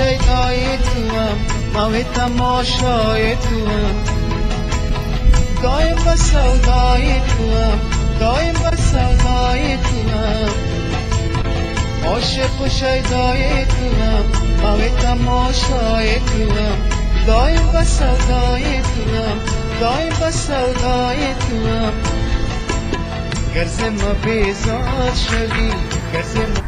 شیدای توام ماوی تماشای توام دایم با سودای توام دایم با سودای توام عاشق و شیدای توام ماوی تماشای توام دایم با سودای توام دایم با سودای توام گرز ما بیزار شوی گرز